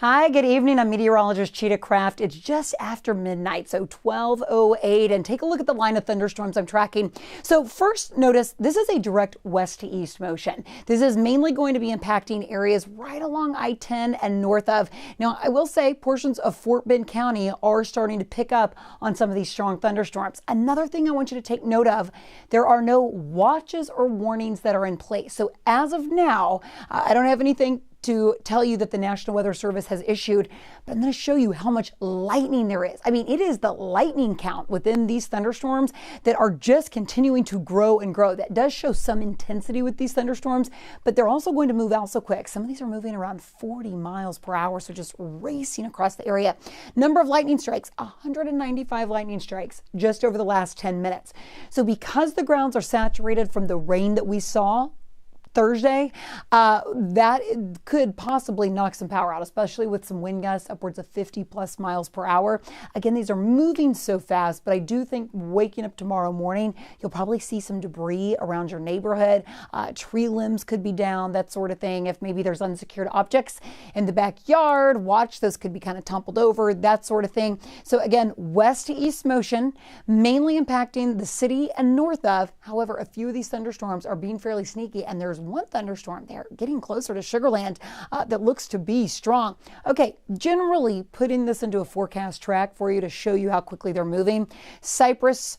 Hi, good evening. I'm meteorologist Chita Craft. It's just after midnight, so 12:08, and take a look at the line of thunderstorms I'm tracking. So first, notice this is a direct west to east motion. This is mainly going to be impacting areas right along I-10 and north of. Now, I will say portions of Fort Bend County are starting to pick up on some of these strong thunderstorms. Another thing I want you to take note of, there are no watches or warnings that are in place. So as of now, I don't have anything to tell you that the National Weather Service has issued, but I'm going to show you how much lightning there is. I mean, it is the lightning count within these thunderstorms that are just continuing to grow and grow. That does show some intensity with these thunderstorms, but they're also going to move out so quick. Some of these are moving around 40 miles per hour, so just racing across the area. Number of lightning strikes, 195 lightning strikes just over the last 10 minutes. So because the grounds are saturated from the rain that we saw Thursday, that could possibly knock some power out, especially with some wind gusts upwards of 50 plus miles per hour. Again, these are moving so fast, but I do think waking up tomorrow morning, you'll probably see some debris around your neighborhood. Tree limbs could be down, that sort of thing. If maybe there's unsecured objects in the backyard, watch, those could be kind of tumbled over, that sort of thing. So again, west to east motion, mainly impacting the city and north of. However, a few of these thunderstorms are being fairly sneaky, and there's one thunderstorm there getting closer to Sugar Land that looks to be strong. Okay, generally putting this into a forecast track for you to show you how quickly they're moving. Cypress,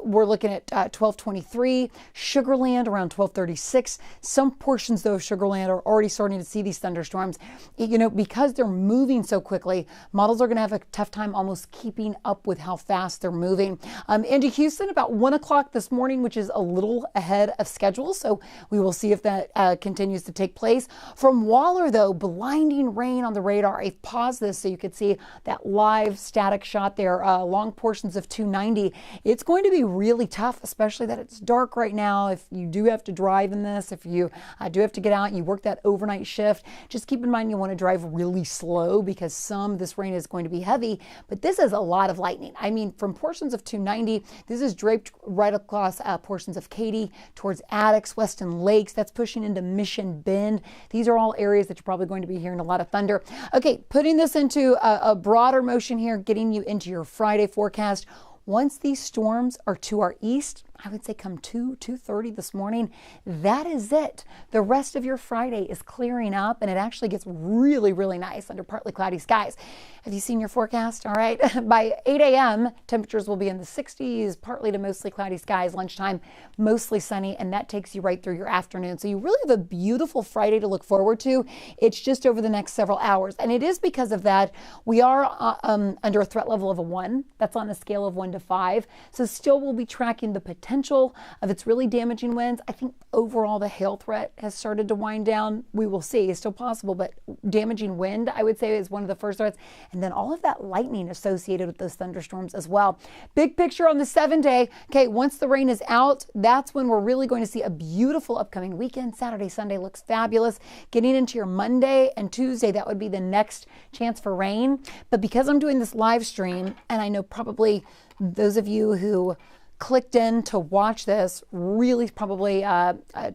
we're looking at 12:23, Sugar Land around 12:36. Some portions though of Sugar Land are already starting to see these thunderstorms. You know, because they're moving so quickly, models are going to have a tough time almost keeping up with how fast they're moving. Into Houston about 1 o'clock this morning, which is a little ahead of schedule, so we will see if that continues to take place. From Waller, though, blinding rain on the radar. I've paused this so you could see that live static shot there along portions of 290. It's going to be really tough, especially that it's dark right now. If you do have to drive in this, if you do have to get out and you work that overnight shift, just keep in mind you want to drive really slow because some of this rain is going to be heavy, but this is a lot of lightning. I mean, from portions of 290, this is draped right across portions of Katy towards Addicks, Weston Lakes. That's pushing into Mission Bend. These are all areas that you're probably going to be hearing a lot of thunder. Okay, putting this into a broader motion here, getting you into your Friday forecast. Once these storms are to our east, I would say come 2:30 this morning, that is it. The rest of your Friday is clearing up and it actually gets really, really nice under partly cloudy skies. Have you seen your forecast? All right. By 8 a.m., temperatures will be in the 60s, partly to mostly cloudy skies. Lunchtime, mostly sunny, and that takes you right through your afternoon. So you really have a beautiful Friday to look forward to. It's just over the next several hours. And it is because of that we are under a threat level of a 1. That's on a scale of 1 to 5. So still we'll be tracking the potential of its really damaging winds. I think overall the hail threat has started to wind down. We will see. It's still possible, but damaging wind, I would say, is one of the first threats. And then all of that lightning associated with those thunderstorms as well. Big picture on the 7-day. Okay, once the rain is out, that's when we're really going to see a beautiful upcoming weekend. Saturday, Sunday looks fabulous. Getting into your Monday and Tuesday, that would be the next chance for rain. But because I'm doing this live stream, and I know probably those of you who clicked in to watch this really probably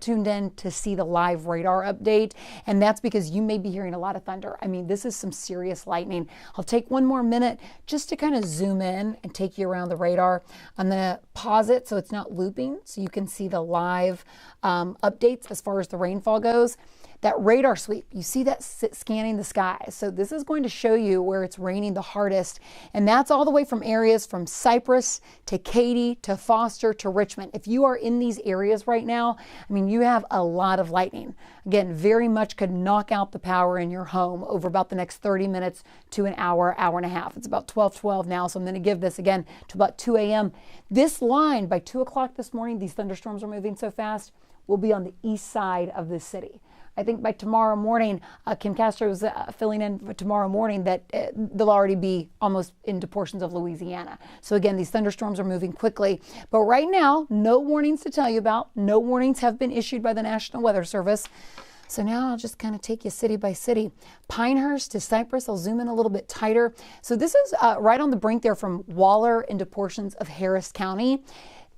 tuned in to see the live radar update, and that's because you may be hearing a lot of thunder. I mean, this is some serious lightning. I'll take one more minute just to kind of zoom in and take you around the radar. I'm going to pause it so it's not looping so you can see the live updates as far as the rainfall goes. That radar sweep, you see that scanning the sky. So this is going to show you where it's raining the hardest. And that's all the way from areas from Cypress to Katy to Foster to Richmond. If you are in these areas right now, I mean, you have a lot of lightning. Again, very much could knock out the power in your home over about the next 30 minutes to an hour, hour and a half. It's about 12:12 now, so I'm going to give this again to about 2 a.m. This line, by 2 o'clock this morning, these thunderstorms are moving so fast, will be on the east side of the city. I think by tomorrow morning, Kim Castro's filling in for tomorrow morning that they'll already be almost into portions of Louisiana. So again, these thunderstorms are moving quickly. But right now, no warnings to tell you about. No warnings have been issued by the National Weather Service. So now I'll just kind of take you city by city. Pinehurst to Cypress, I'll zoom in a little bit tighter. So this is right on the brink there from Waller into portions of Harris County.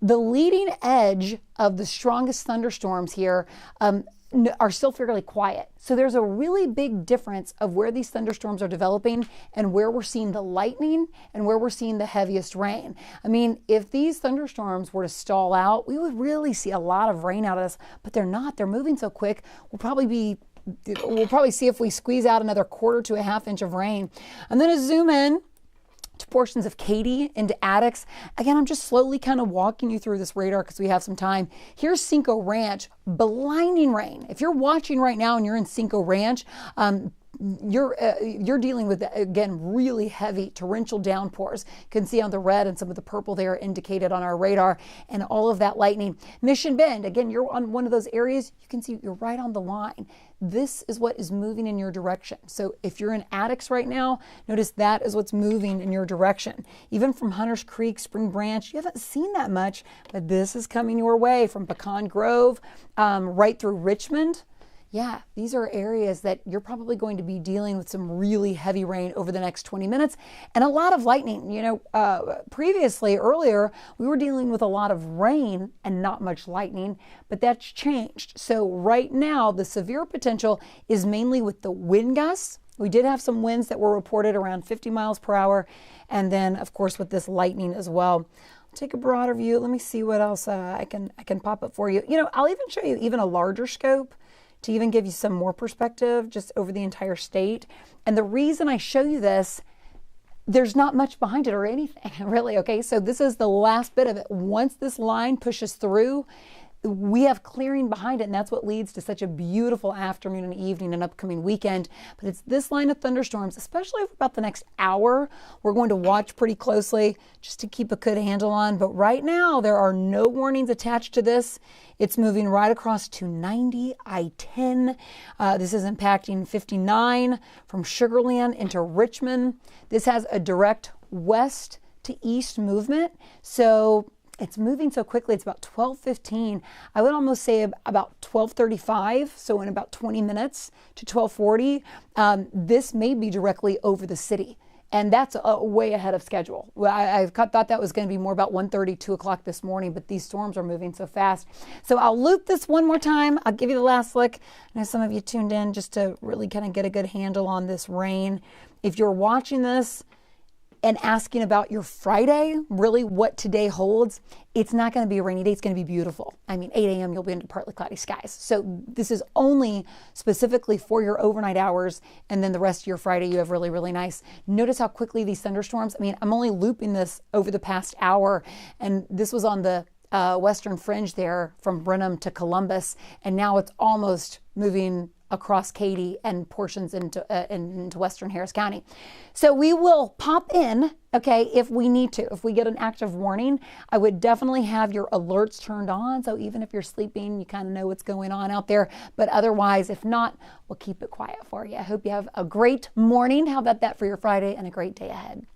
The leading edge of the strongest thunderstorms here are still fairly quiet. So there's a really big difference of where these thunderstorms are developing and where we're seeing the lightning and where we're seeing the heaviest rain. I mean, if these thunderstorms were to stall out, we would really see a lot of rain out of this, but they're not. They're moving so quick. We'll probably see if we squeeze out another quarter to a half inch of rain. I'm going to zoom in to portions of Katy into Addicks. Again, I'm just slowly kind of walking you through this radar because we have some time. Here's Cinco Ranch, blinding rain. If you're watching right now and you're in Cinco Ranch, you're dealing with, again, really heavy torrential downpours. You can see on the red and some of the purple there indicated on our radar, and all of that lightning. Mission Bend, again, you're on one of those areas. You can see you're right on the line. This is what is moving in your direction. So if you're in Addicks right now, notice that is what's moving in your direction. Even from Hunters Creek, Spring Branch, you haven't seen that much, but this is coming your way from Pecan Grove right through Richmond. Yeah, these are areas that you're probably going to be dealing with some really heavy rain over the next 20 minutes and a lot of lightning. You know, earlier, we were dealing with a lot of rain and not much lightning, but that's changed. So right now, the severe potential is mainly with the wind gusts. We did have some winds that were reported around 50 miles per hour. And then, of course, with this lightning as well. Take a broader view. Let me see what else I can pop up for you. You know, I'll even show you even a larger scope to even give you some more perspective just over the entire state. And the reason I show you this, there's not much behind it or anything, really, okay? So this is the last bit of it. Once this line pushes through, we have clearing behind it, and that's what leads to such a beautiful afternoon and evening and upcoming weekend. But it's this line of thunderstorms, especially for about the next hour, we're going to watch pretty closely just to keep a good handle on. But right now, there are no warnings attached to this. It's moving right across to 90 I-10. This is impacting 59 from Sugar Land into Richmond. This has a direct west to east movement. So it's moving so quickly. It's about 12:15. I would almost say about 12:35. So in about 20 minutes to 12:40, this may be directly over the city. And that's way ahead of schedule. I thought that was going to be more about 1:30, 2 o'clock this morning, but these storms are moving so fast. So I'll loop this one more time. I'll give you the last look. I know some of you tuned in just to really kind of get a good handle on this rain. If you're watching this and asking about your Friday, really what today holds, it's not going to be a rainy day. It's going to be beautiful. I mean, 8 a.m. you'll be into partly cloudy skies. So this is only specifically for your overnight hours, and then the rest of your Friday you have really, really nice. Notice how quickly these thunderstorms, I mean, I'm only looping this over the past hour, and this was on the western fringe there from Brenham to Columbus, and now it's almost moving across Katy and portions into western Harris County. So we will pop in, okay, if we need to. If we get an active warning, I would definitely have your alerts turned on. So even if you're sleeping, you kind of know what's going on out there. But otherwise, if not, we'll keep it quiet for you. I hope you have a great morning. How about that for your Friday and a great day ahead.